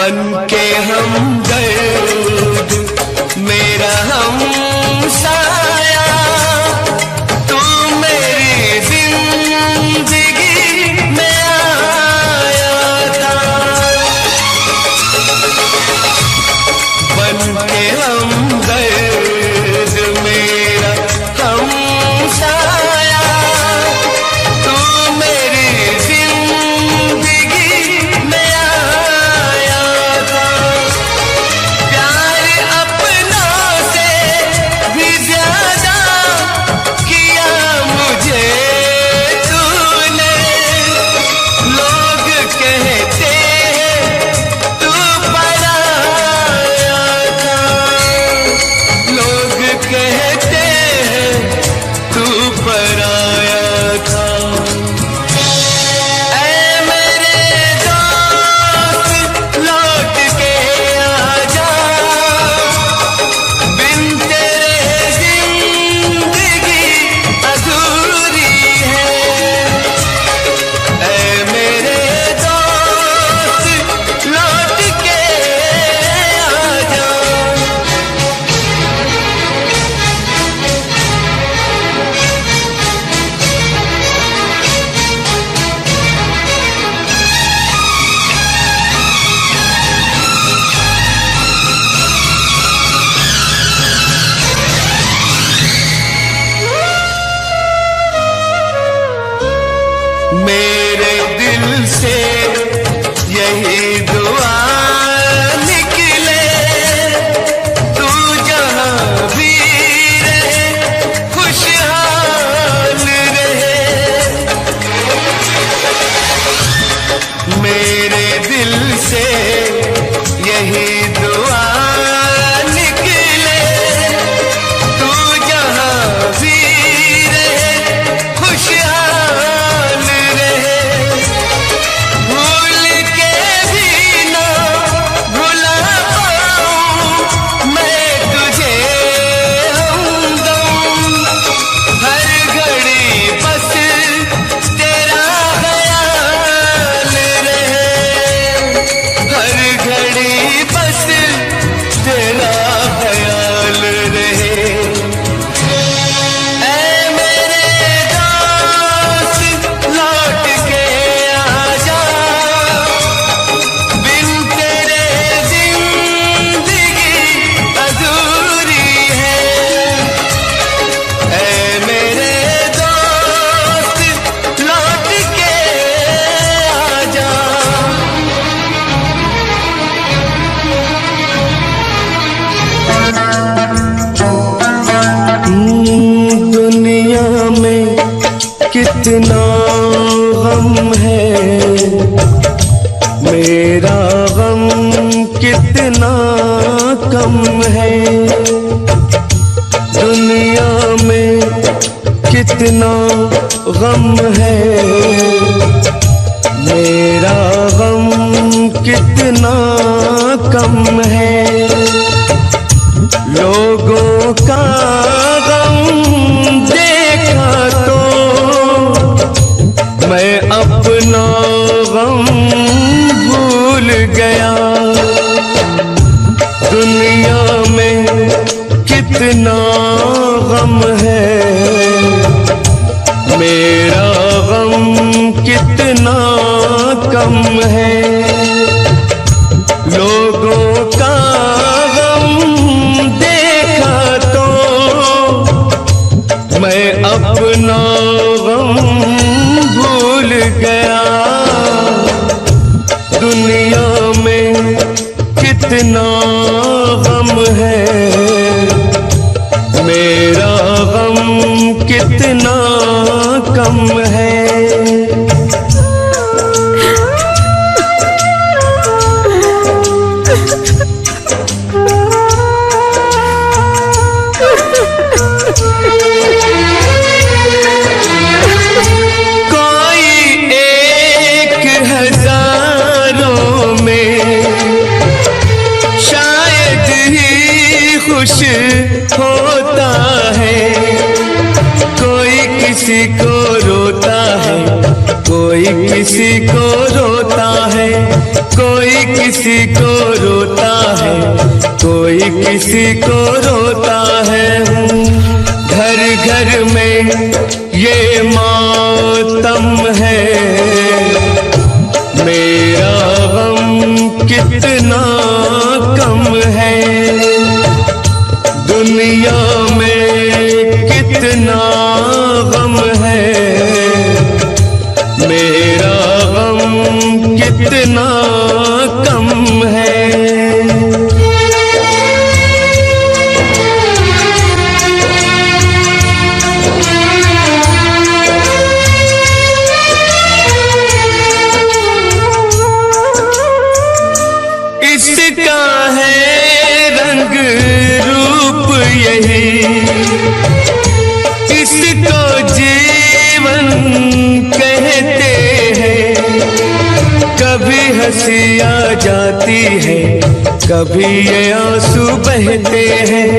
बन के हमदर्द मेरा हमसाया, तू मेरी जिंदगी में आया था। बन के हमदर्द मेरा हमसाया, तू मेरी जिंदगी में आया था। प्यार अपनों से भी ज्यादा किया मुझे तूने। लोग कहते हैं तू पराया था, लोग कहते हैं तू पराया था। ऐ मेरे दोस्त लौट के आजा, बिन तेरे जिंदगी अधूरी है। ऐ मेरे दोस्त लौट के आजा। मेरे दिल से यही दुआ निकले, तू जहाँ भी रहे खुशहाल रहे। मेरे दिल से यही दुआ निकले, तू जहाँ भी रहे खुशहाल रहे। भूल के भी ना भुला पाऊं मैं तुझे हमदम। हर घड़ी बस तेरा ख्याल रहे, हर घड़ी बस तेरा ख्याल रहे। ऐ मेरे दोस्त लौट के आजा, बिन तेरे जिंदगी अधूरी है। ऐ मेरे दोस्त लौट के आजा। दुनिया में कितना गम है, मेरा गम कितना कम है। दुनिया में कितना गम है, मेरा गम कितना कम है। लोगों का गम देखा तो मैं अपना गम भूल गया। दुनिया में कितना गम है, मेरा गम कितना कम है। लोगों का गम देखा तो मैं अपना गम भूल गया। दुनिया में कितना गम है, मेरा गम कितना कम है। खुश होता है, कोई किसी को रोता है, कोई किसी को रोता है, कोई किसी को रोता है, कोई किसी को रोता है। घर घर में ये मातम है, मेरा गम कितना कम है। दुनिया में कितना गम है, मेरा गम कितना कम है। इसका है रंग रूप यही, इसको जीवन कहते हैं। कभी हंसी आ जाती है, कभी ये आंसू बहते हैं।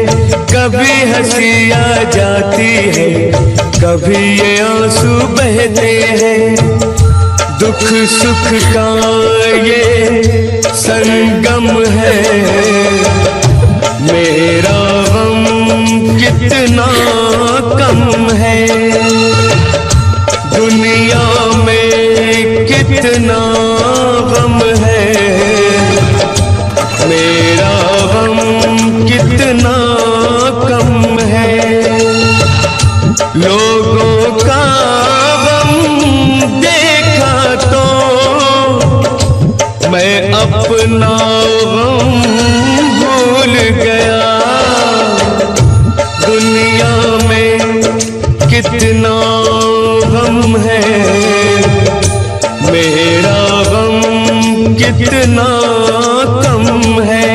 कभी हंसी आ जाती है, कभी ये आंसू बहते हैं। दुख सुख का ये संगम है, मेरा गम कितना कम है। दुनिया में कितना गम है, मेरा गम कितना कम है। लोगों का गम देखा तो मैं अपना गम भूल गया। दुनिया में कितना गम है, मेरा गम कितना कम है।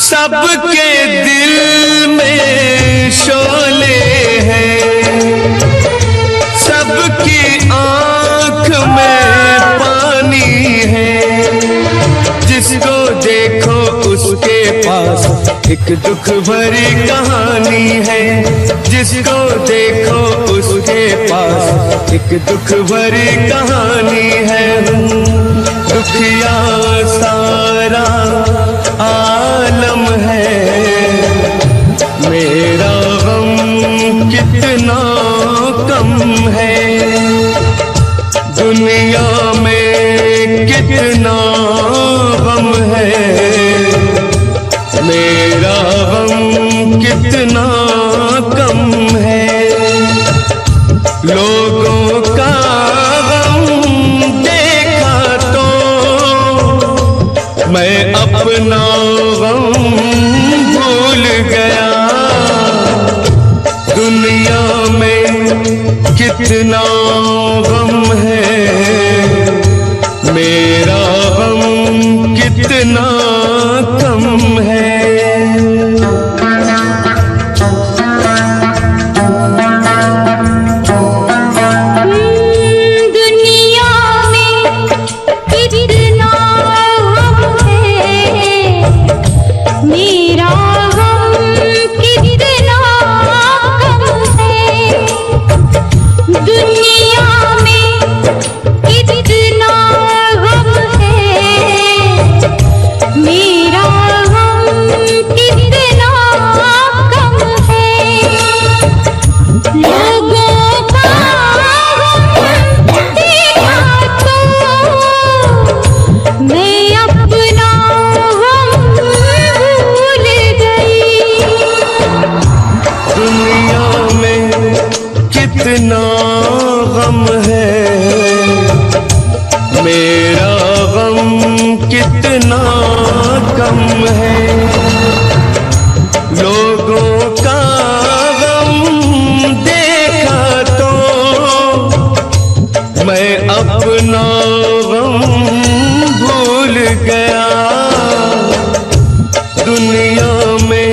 सबके दिल में शोले हैं, सबकी आंख में पानी है। जिसको देखो उसके पास एक दुख भरी कहानी है। जिसको देखो उसके पास एक दुख भरी कहानी है। दुखिया सारा आलम है, मेरा गम कितना कम है। दुनिया में कितना गम है, मेरा गम कितना कम है। लोगों का गम देखा तो मैं अपना गम भूल गया। दुनिया में कितना गम है, मेरा गम कितना कम है। कितना गम है, मेरा गम कितना कम है। लोगों का गम देखा तो मैं अपना गम भूल गया। दुनिया में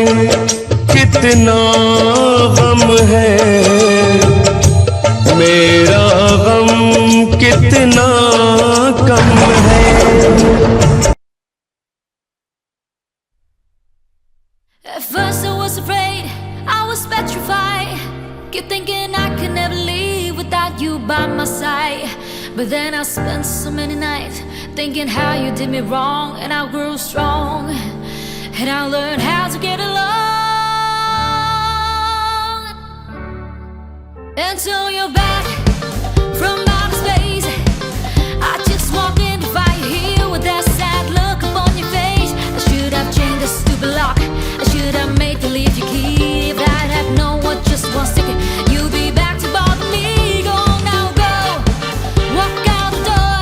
कितना गम है, मेरा गम कितना कम है। At first I was afraid, I was petrified, kept thinking I could never leave without you by my side. But then I spent so many nights thinking how you did me wrong, and I grew strong, and I learned how to get along. Until you're back from outer space, I just walk in to find you here with that sad look upon your face. I should have changed the stupid lock, I should have made you leave your key. If I'd have known what just one second you'd be back to bother me. Go now, go, walk out the door,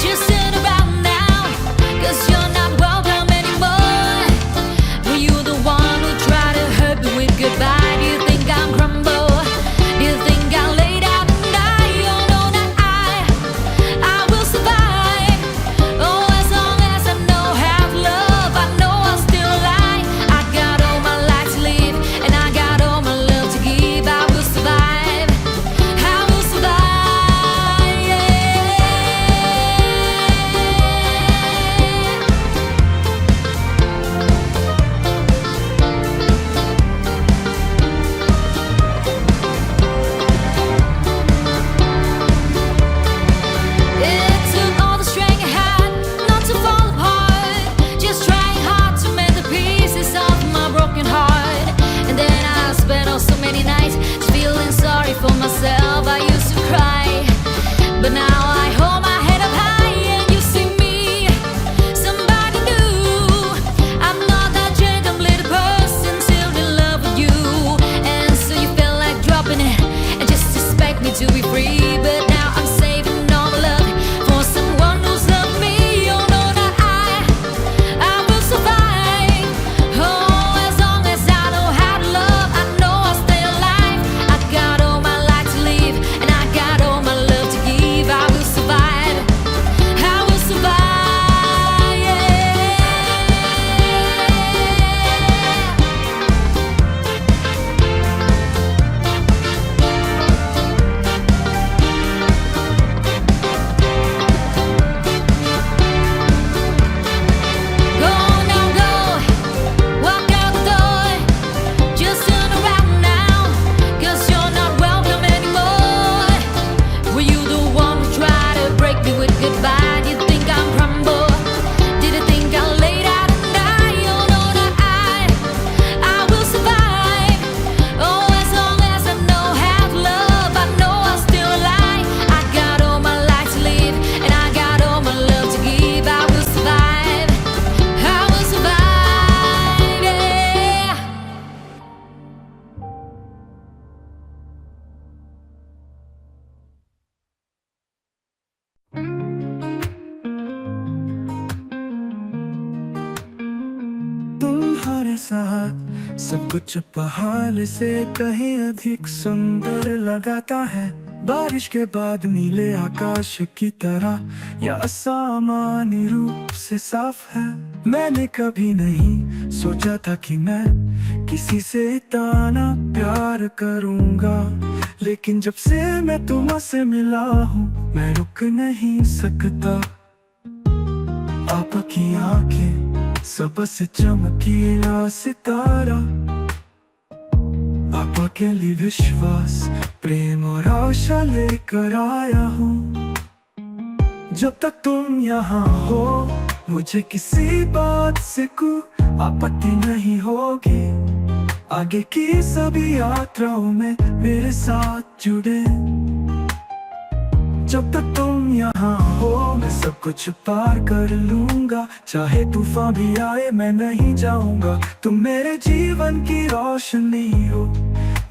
just turn around now, 'cause you're not welcome anymore. Were you the one who tried to hurt me with goodbye? Do you think I'm crumble? Do you think I'll lay down and die? Oh no, not I will survive. Oh, as long as I know how to love, I know I'll still alive. I got all my life to live, and I got all my love to give. I will survive, I will survive, yeah. It took all the strength I had not to fall apart, just trying hard to mend the pieces of my broken heart. And then I spent oh so many nights feeling sorry for myself. I used to cry, but now I hold my head up high and you see me, somebody new. I'm not that gentle little person still in love with you. And so you felt like dropping it and just expect me to be free. But now I'm saving all my love for someone who's loved me. Oh no, not I will survive. Oh, as long as I know how to love, I know I'll stay alive. I got all my life to live, and I got all my love to give. I will survive, I will survive, yeah. Go now, go, walk out the door, just turn around now, 'cause you're not welcome anymore. Were you the one who tried to break me with goodbye? Did you think I'm crumble? Did you think I'll lay down and die? Oh no, not I will survive. Oh, as long as I know how to love, I know I'll still alive. I got all my life to live, and I got all my love to give. I will survive, I will survive, yeah. तुम्हारे साथ सब कुछ पहाड़ से कहीं अधिक सुंदर लगाता है। बारिश के बाद नीले आकाश की तरह या असामान्य रूप से साफ है। मैंने कभी नहीं सोचा था कि मैं किसी से इतना प्यार करूंगा, लेकिन जब से मैं तुमसे मिला हूँ मैं रुक नहीं सकता। आपकी आंखें सबसे चमकीला सितारा, आपके लिए विश्वास प्रेम और आशा लेकर आया हूँ। जब तक तुम यहाँ हो मुझे किसी बात से कोई आपत्ति नहीं होगी। आगे की सभी यात्राओं में मेरे साथ जुड़े। जब तक तुम यहाँ हो मैं सब कुछ पार कर लूंगा, चाहे तूफान भी आए मैं नहीं जाऊंगा। तुम मेरे जीवन की रोशनी हो,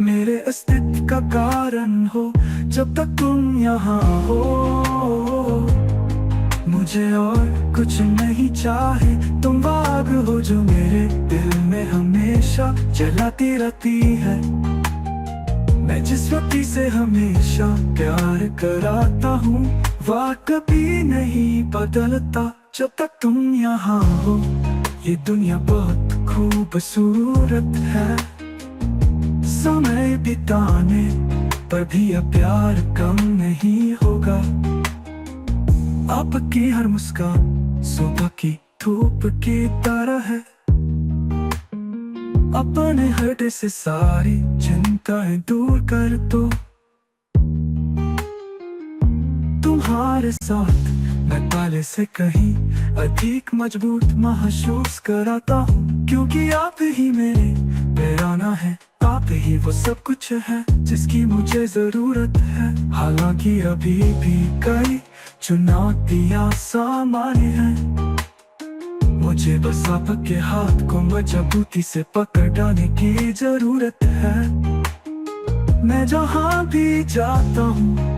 मेरे अस्तित्व का कारण हो। जब तक तुम यहाँ हो मुझे और कुछ नहीं चाहे। तुम आग हो जो मेरे दिल में हमेशा जलाती रहती है। मैं जिस व्यक्ति से हमेशा प्यार कराता हूँ वह कभी नहीं बदलता। जब तक तुम यहाँ हो ये दुनिया बहुत खूबसूरत है। समय बिताने पर भी अब प्यार कम नहीं होगा। आपकी हर मुस्कान सुबह की धूप की तरह है। अपने हृदय से सारी चिंताएं दूर कर दो। तुम्हारे साथ मैं पहले से कहीं अधिक मजबूत महसूस कराता हूँ, क्योंकि आप ही मेरे प्रेरणा है। आप ही वो सब कुछ है जिसकी मुझे जरूरत है। हालांकि अभी भी कई चुनौतियां सामान्य हैं, मुझे बस आपके हाथ को मजबूती से पकड़ने की जरूरत है। मैं जहाँ भी जाता हूँ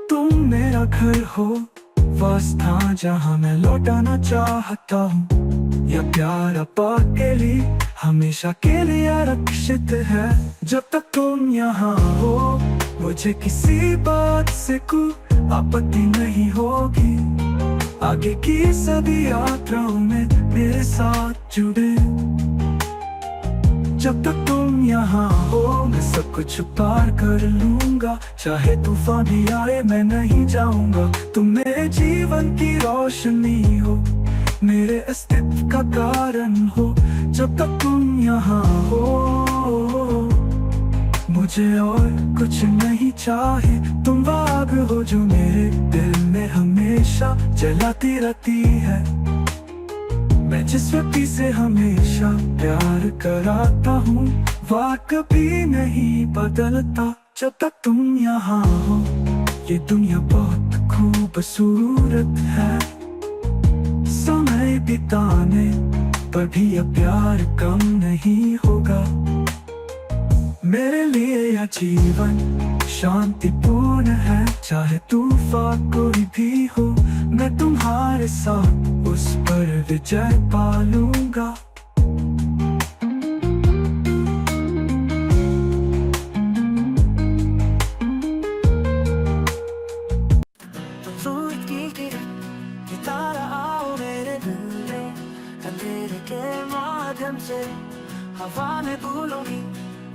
तुम मेरा घर हो, वह स्थान जहाँ मैं लौटाना चाहता हूँ। यह प्यार आपके लिए हमेशा के लिए आरक्षित है। जब तक तुम यहाँ हो मुझे किसी बात से कोई आपत्ति नहीं होगी। आगे की सभी यात्राओं में मेरे साथ जुड़े। जब तक तुम यहाँ हो मैं सब कुछ पार कर लूंगा। चाहे तूफान भी आए मैं नहीं जाऊंगा। तुम मेरे जीवन की रोशनी हो, मेरे अस्तित्व का कारण हो। जब तक तुम यहाँ हो मुझे और कुछ नहीं चाहे। तुम वो आग हो जो मेरे दिल में हमेशा जलाती रहती है। मैं जिस व्यक्ति से हमेशा प्यार कराता हूँ वह कभी नहीं बदलता। जब तक तुम यहाँ हो ये दुनिया बहुत खूबसूरत है। समय बिताने पर भी अब प्यार कम नहीं होगा। मेरे लिए यह जीवन शांतिपूर्ण है। चाहे तूफान कोई भी हो मैं तुम्हारे साथ उस पर विजय पालूंगा। सूरज की किरण की तरह आओ मेरे दिल में, अंधेरे के माध्यम से हवा में भूलोगी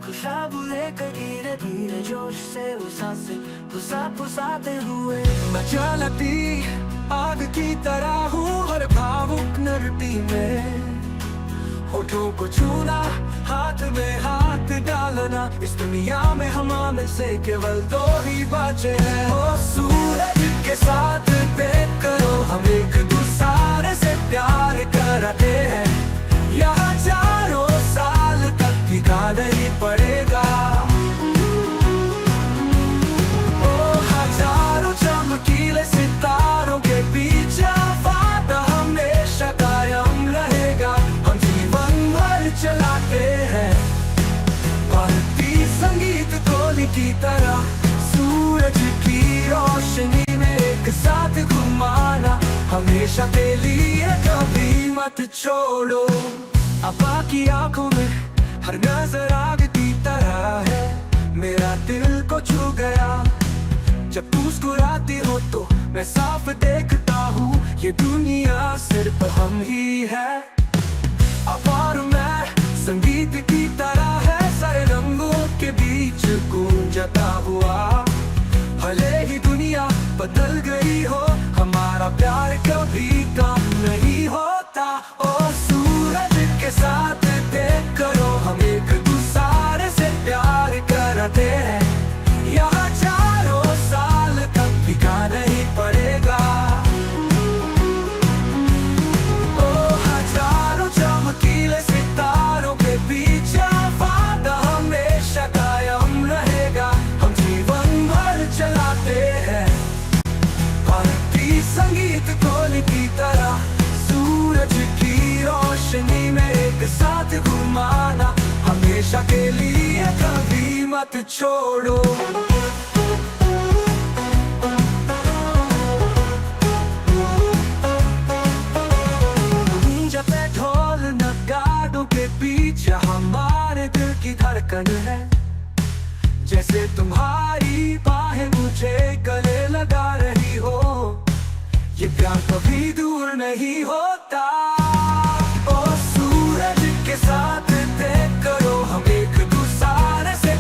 खुशबू लेकर धीरे धीरे जोश से उसे फुसाते हुए। मैं जलती आग की तरह हूँ हर भावुक नरती में। होठों को छूना हाथ में हाथ डालना, इस दुनिया में हमारे से केवल दो ही बचे हैं। ओ सूरज के साथ देख करो हम एक दूसरे से प्यार करते हैं। यहाँ चारों साल तक फीका नहीं पड़ेगा। ओ हजारों चमकीले सितारों के बीच वादा हमेशा कायम रहेगा। हम जीवन भर चलाते हैं भारतीय संगीत गोली की तरह। सूरज की रोशनी में एक साथ घुमाना हमेशा के लिए कभी मत छोड़ो। अब की आंखों में हर नजर आग की तरह है। मेरा दिल को छू गया जब तू मुस्कुराती हो तो मैं साफ देखता हूँ ये दुनिया सिर्फ हम ही है। अब और मैं संगीत की तरह है सारे रंगों के बीच गूंजता हुआ। भले ही दुनिया बदल गई हो हमारा प्यार कभी कम नहीं होता। ओ सूरज के साथ देख करो हम एक दूसरे से प्यार करते हैं। यहाँ चारों साल तक फीका नहीं पड़ेगा। ओ हजारों चमकीले सितारों के बीच वादा हमेशा कायम रहेगा। हम जीवन भर चलाते हैं भारतीय संगीत गोली की तरह। सूरज की रोशनी में एक साथ घुमाना हमेशा के लिए कभी मत छोड़ो। जब ढोल नगाड़ों के बीच हमारे दिल की धड़कन है। जैसे तुम्हारी बाहें मुझे गले लगा रही हो, ये प्यार कभी दूर नहीं होता। ओ सूरज के साथ देख करो हम एक दूसरे से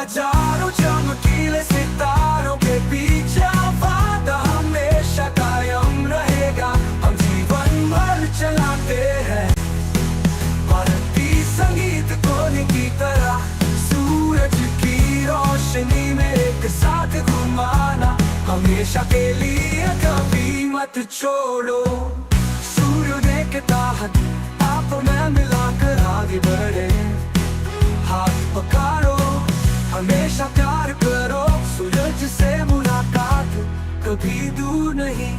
हजारों चमकीले सितारों के पीछे वादा हमेशा कायम रहेगा। हम जीवन भर चलाते हैं भारती संगीत कोने की तरह, सूरज की रोशनी में एक साथ घुमाना हमेशा के लिए कभी मत छोड़ो। सूर्योदय के तहत आप मैं मिलाकर आगे बढ़े, हाथ पकड़ो हमेशा प्यार करो, सूरज से मुलाकात कभी दूर नहीं।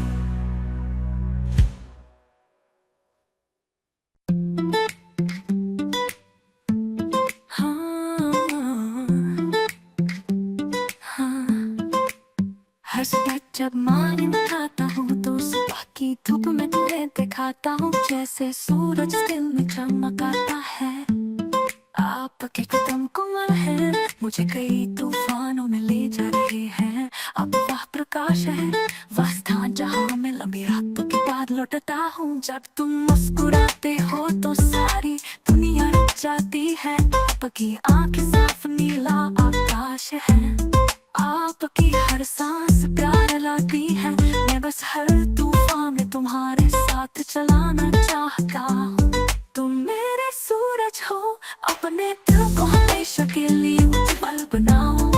हर सुबह जब मॉर्निंग उठाता हूँ तो सुबह की धूप में तुम्हें दिखाता हूँ, जैसे सूरज दिल में चमकाता है। आपके कदम कोमल है, मुझे कई तूफानों में ले जा रहे हैं। अब वह प्रकाश है, वह स्थान जहाँ मैं लंबी रातों के बाद लौटता हूँ। जब तुम मुस्कुराते हो तो सारी दुनिया रुक जाती है। आपकी आंखें साफ नीला आकाश है, आपकी हर सांस प्यार लाती है। मैं बस हर तूफान में तुम्हारे साथ चलाना चाहता हूँ। तुम मेरे सूरज हो, अपने दिल को हमेशा के लिए उज्जवल बनाओ।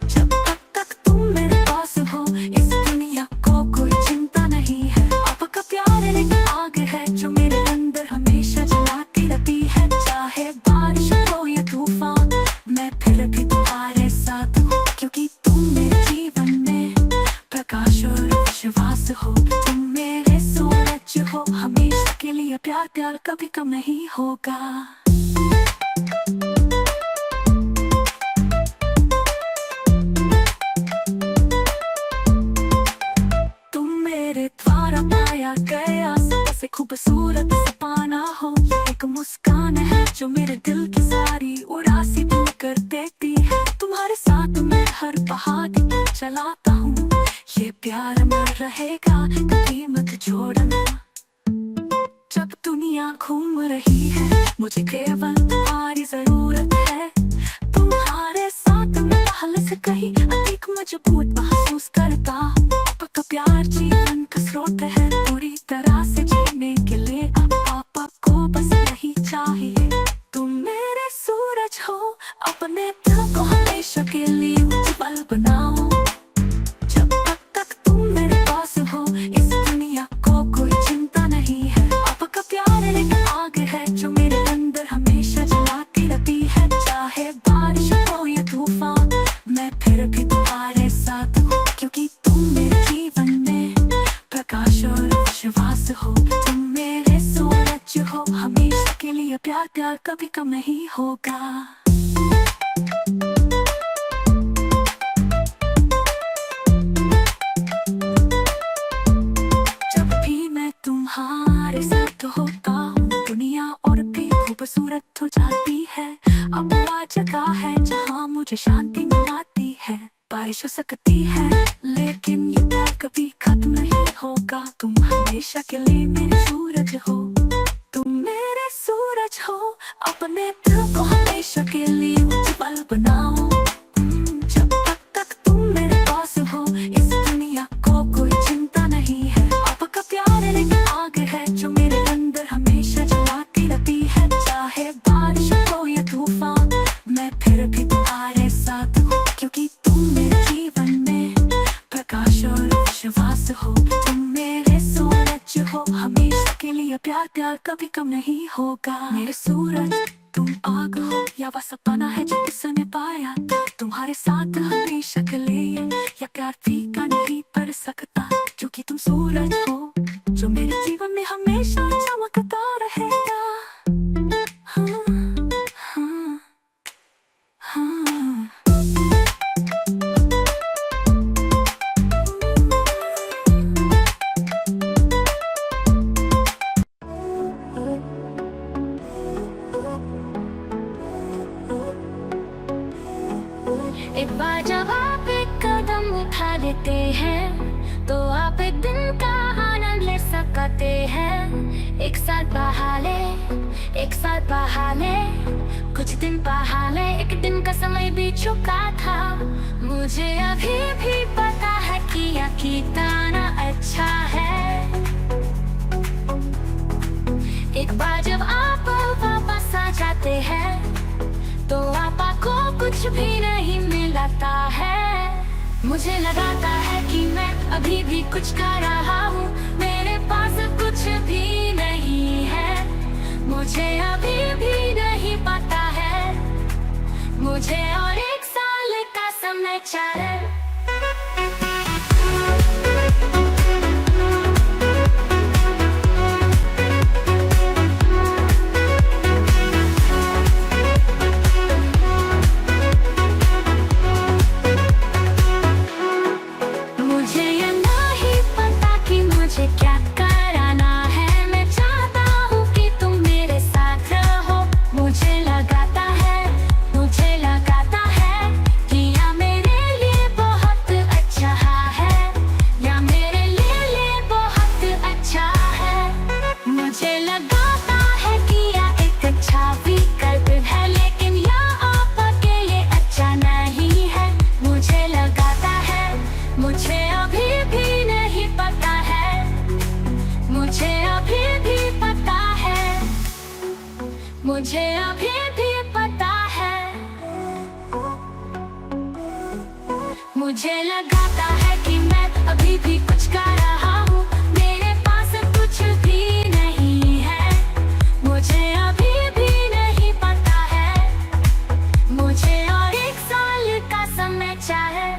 जब तक तुम मेरे पास हो इस दुनिया को कोई चिंता नहीं है। आपका प्यार एक आग है जो मेरे अंदर हमेशा जलाती रहती है। चाहे बारिश हो या तूफान, मैं फिर भी तुम्हारे साथ हूँ, क्योंकि तुम मेरे जीवन में प्रकाश और विश्वास हो। तुम मेरे सूरज हो, हमेशा के लिए प्यार प्यार कभी कम नहीं होगा। तुम मेरे द्वारा पाया गया सबसे खूबसूरत सपना हो। एक मुस्कान है जो मेरे दिल की सारी उदासी दूर कर देती है। तुम्हारे साथ मैं हर पहाड़ी पर चलाता हूँ, ये प्यार मर रहेगा कभी मत छोड़ना। जब दुनिया घूम रही है मुझे केवल तुम्हारी जरूरत है। तुम्हारे साथ मैं पहले से कहीं अधिक मजबूत महसूस करता हूँ। आपका प्यार जीवन का स्रोत है, पूरी तरह से जीने के लिए पापा को बस यही चाहिए। तुम मेरे सूरज हो, अपने दिल को हमेशा के लिए उज्जवल बनाओ। जब तक तुम मेरे पास हो इस दुनिया को कोई चिंता नहीं है। आपका प्यार एक आग है जो मेरे अंदर हमेशा जलाती रहती है। चाहे बारिश हो या तूफान, मैं फिर भी तुम्हारे साथ हूँ, क्योंकि तुम मेरे जीवन में प्रकाश और विश्वास हो। तुम मेरे सूरज हो, हमेशा के लिए प्यार प्यार कभी कम नहीं होगा। जब भी मैं तुम्हारे साथ होता हूँ दुनिया और भी खूबसूरत हो जाती है। अब वह जगह है जहाँ मुझे शांति मिलती है। बारिश हो सकती है लेकिन ये प्यार कभी खत्म नहीं होगा। तुम हमेशा के लिए मेरे सूरज हो, तुम मेरे सूरज हो, अपने दिल को हमेशा के लिए उज्जवल बनाओ। जब तक तुम मेरे पास हो इस दुनिया को कोई चिंता नहीं है। आपका प्यार एक आग है जो मेरे अंदर हमेशा जलाती रहती है। चाहे बारिश हो या तूफान, मैं फिर भी तुम्हारे साथ हूँ, क्योंकि तुम मेरे जीवन में प्रकाश और विश्वास हो। तुम मेरे सूरज हो, हमेशा के लिए प्यार प्यार कभी कम नहीं होगा। मेरे सूरज तुम आग हो या वह सपना है जो किसने पाया। तुम्हारे साथ हमेशा के लिए या प्यार फीका नहीं पड़ सकता, क्योंकि तुम सूरज हो जो मेरे जीवन में हमेशा चमकता रहेगा। हाँ, हाँ, हाँ। एक बार जब आप एक कदम उठा देते हैं तो आप एक दिन का आनंद ले सकते हैं। एक साथ बहाले, एक साथ बहाले, कुछ दिन बहाले, एक दिन का समय बीत चुका था। मुझे अभी भी पता है कि यह कितना अच्छा है। एक बार जब आप वापस आ जाते हैं तो आपा को कुछ भी नहीं मिलता है। मुझे लगाता है कि मैं अभी भी कुछ कर रहा हूँ, मेरे पास कुछ भी नहीं है। मुझे अभी भी नहीं पता है, मुझे और एक साल का समय चाहिए। मुझे अभी भी पता है, मुझे लगाता है कि मैं अभी भी कुछ कर रहा हूँ, मेरे पास कुछ भी नहीं है। मुझे अभी भी नहीं पता है, मुझे और एक साल का समय चाहिए।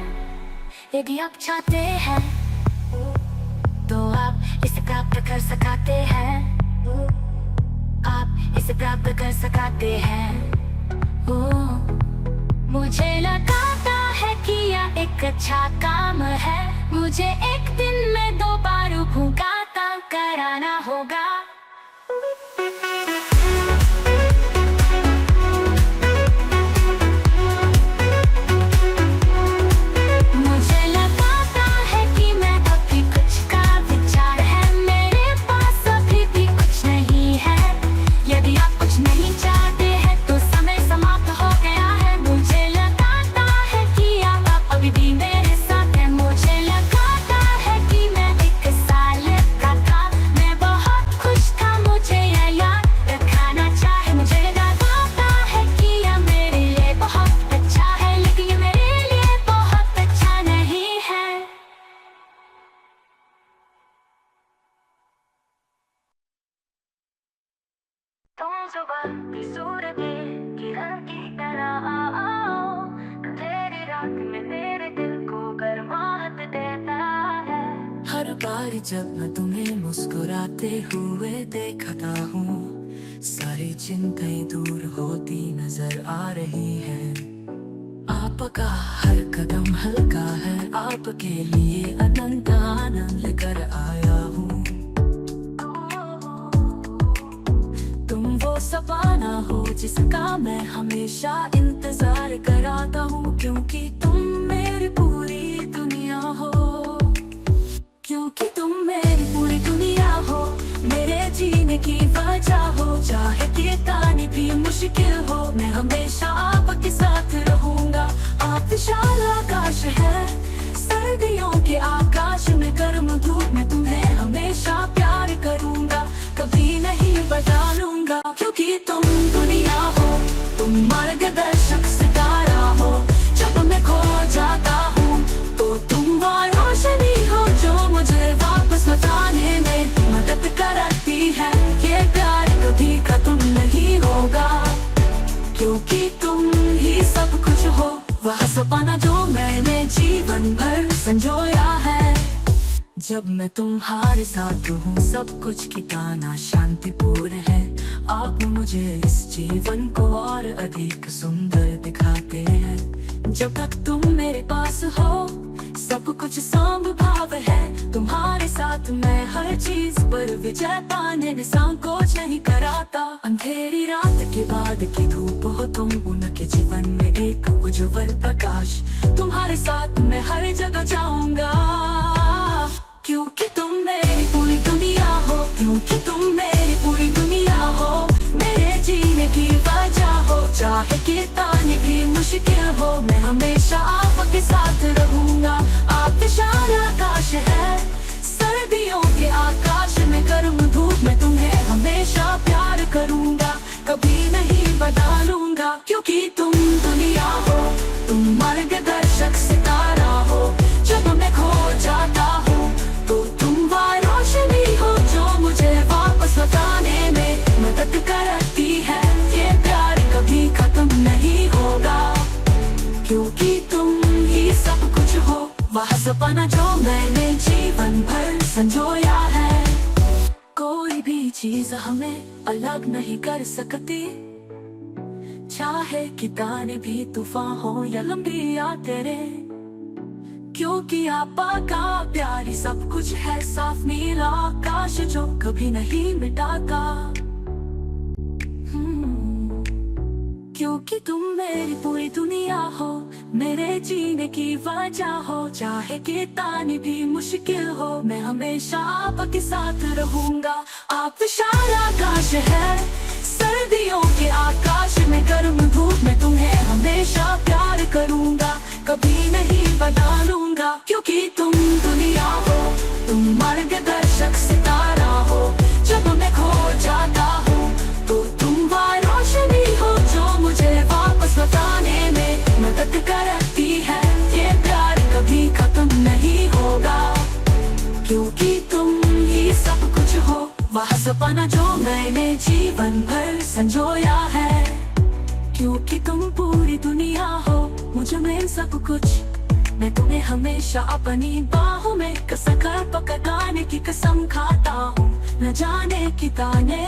यदि आप चाहते हैं तो आप इसे प्राप्त कर सकते हैं, आप इसे प्राप्त कर सकते हैं। मुझे लगाता है कि यह एक अच्छा काम है। मुझे एक दिन में 2 बार भूखा काम कराना होगा। मुझे लगाता है कि मैं अभी कुछ का विचार है, मेरे पास अभी भी कुछ नहीं है। यदि आप कुछ नहीं चाहते हैं तो समय समाप्त हो गया है। मुझे लगाता है कि आप अभी भी मेरे साथ हैं। मुझे लगाता है कि मैं एक साल का था, मैं बहुत खुश था, मुझे यह याद रखना चाहे। मुझे लगाता है कि यह मेरे लिए बहुत अच्छा है, लेकिन यह मेरे लिए बहुत अच्छा नहीं है। तुम सुबह की सूरज किरण की तरह आओ, अंधेरी रात में मेरे दिल को गर्माहट देता है। हर बार जब मैं तुम्हें मुस्कुराते हुए देखता हूँ, सारी चिंताएं दूर होती नजर आ रही हैं। आपका हर कदम हल्का है, आपके लिए अनंत आनंद लेकर आया हूँ। वो सपना हो जिसका मैं हमेशा इंतजार कराता हूँ, क्योंकि तुम मेरी पूरी दुनिया हो, क्योंकि तुम मेरी पूरी दुनिया हो, मेरे जीने की वजह हो। चाहे कितनी भी मुश्किल हो, मैं हमेशा आपके साथ रहूंगा। आप विशाल आकाश है, सर्दियों के आकाश में गर्म धूप में तुम्हें हमेशा प्यार करूंगा, कभी नहीं बदलूंगा। क्योंकि तुम दुनिया हो, तुम मार्गदर्शक सितारा हो। जब मैं खो जाता हूँ तो तुम वो रोशनी हो जो मुझे वापस लौटाने में मदद करती है। ये प्यार कभी खत्म नहीं होगा, क्योंकि तुम ही सब कुछ हो। वह सपना जो मैंने जीवन भर संजोया है। जब मैं तुम्हारे साथ हूँ सब कुछ कितना शांतिपूर्ण है। आप मुझे इस जीवन को और अधिक सुंदर दिखाते हैं। जब तक तुम मेरे पास हो सब कुछ संभव है। तुम्हारे साथ मैं हर चीज पर विजय पाने में संकोच नहीं कराता। अंधेरी रात के बाद की धूप हो तुम, उनके जीवन में एक उज्जवल प्रकाश। तुम्हारे साथ मैं हर जगह जाऊंगा, क्योंकि तुम मेरी पूरी दुनिया चाहे कितनी भी मुश्किल हो मैं हमेशा आपके साथ रहूंगा। आप विशाल आकाश है, सर्दियों के आकाश में गर्म धूप में तुम्हें हमेशा प्यार करूंगा, कभी नहीं बदलूंगा। क्योंकि तुम दुनिया हो, तुम मार्गदर्शक सितारा हो, जब मैं खो जाता हूँ तो तुम वह रोशनी हो जो मुझे वापस लौटाने में मदद करती है। ये प्यार कभी खत्म नहीं होगा, क्योंकि तुम ही सब कुछ हो, वह सपना जो मैंने जीवन भर संजोया है। कोई भी चीज हमें अलग नहीं कर सकती, चाहे कितने भी तूफान हो या लंबी याद तेरे, क्योंकि आपा का प्यार ही सब कुछ है। साफ नीला आकाश जो कभी नहीं मिटाता, क्योंकि तुम मेरी पूरी दुनिया हो, मेरे जीने की वजह हो। चाहे कितनी भी मुश्किल हो मैं हमेशा आपके साथ रहूंगा। आप विशाल आकाश है, सर्दियों के आकाश में गर्म धूप में तुम्हें हमेशा प्यार करूंगा, कभी नहीं बदलूंगा। क्योंकि तुम दुनिया हो, तुम मार्गदर्शक सितारा हो, जब मैं खो जाता हूँ तो तुम वह रोशनी हो जो मुझे वापस लौटाने में मदद करती है। ये प्यार कभी खत्म नहीं होगा, क्योंकि तुम ही सब कुछ हो, वह सपना जो मैंने जीवन भर संजोया है। क्योंकि तुम पूरी दुनिया हो, मुझ में सब कुछ, मैं तुम्हें हमेशा अपनी बाहों में कसकर पकड़ाने की कसम खाता हूँ। न जाने कितने